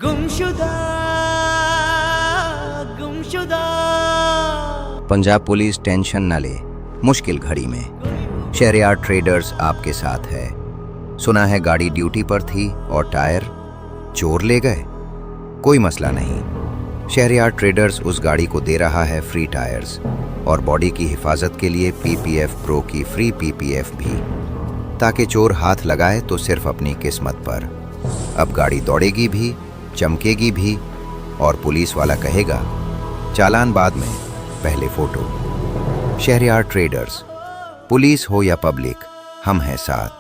गुमशुदा गुमशुदा। Punjab police tension न ले मुश्किल घड़ी में। शहरयार ट्रेडर्स आपके साथ है। सुना है गाड़ी ड्यूटी पर थी और टायर चोर ले गए। कोई मसला नहीं, शहरयार ट्रेडर्स उस गाड़ी को दे रहा है फ्री टायर्स और बॉडी की हिफाजत के लिए पीपीएफ प्रो की फ्री पीपीएफ भी, ताकि चोर हाथ लगाए तो सिर्फ अपनी किस्मत पर। अब गाड़ी दौड़ेगी भी, चमकेगी भी और पुलिस वाला कहेगा चालान बाद में, पहले फोटो। शहरयार ट्रेडर्स, पुलिस हो या पब्लिक, हम हैं साथ।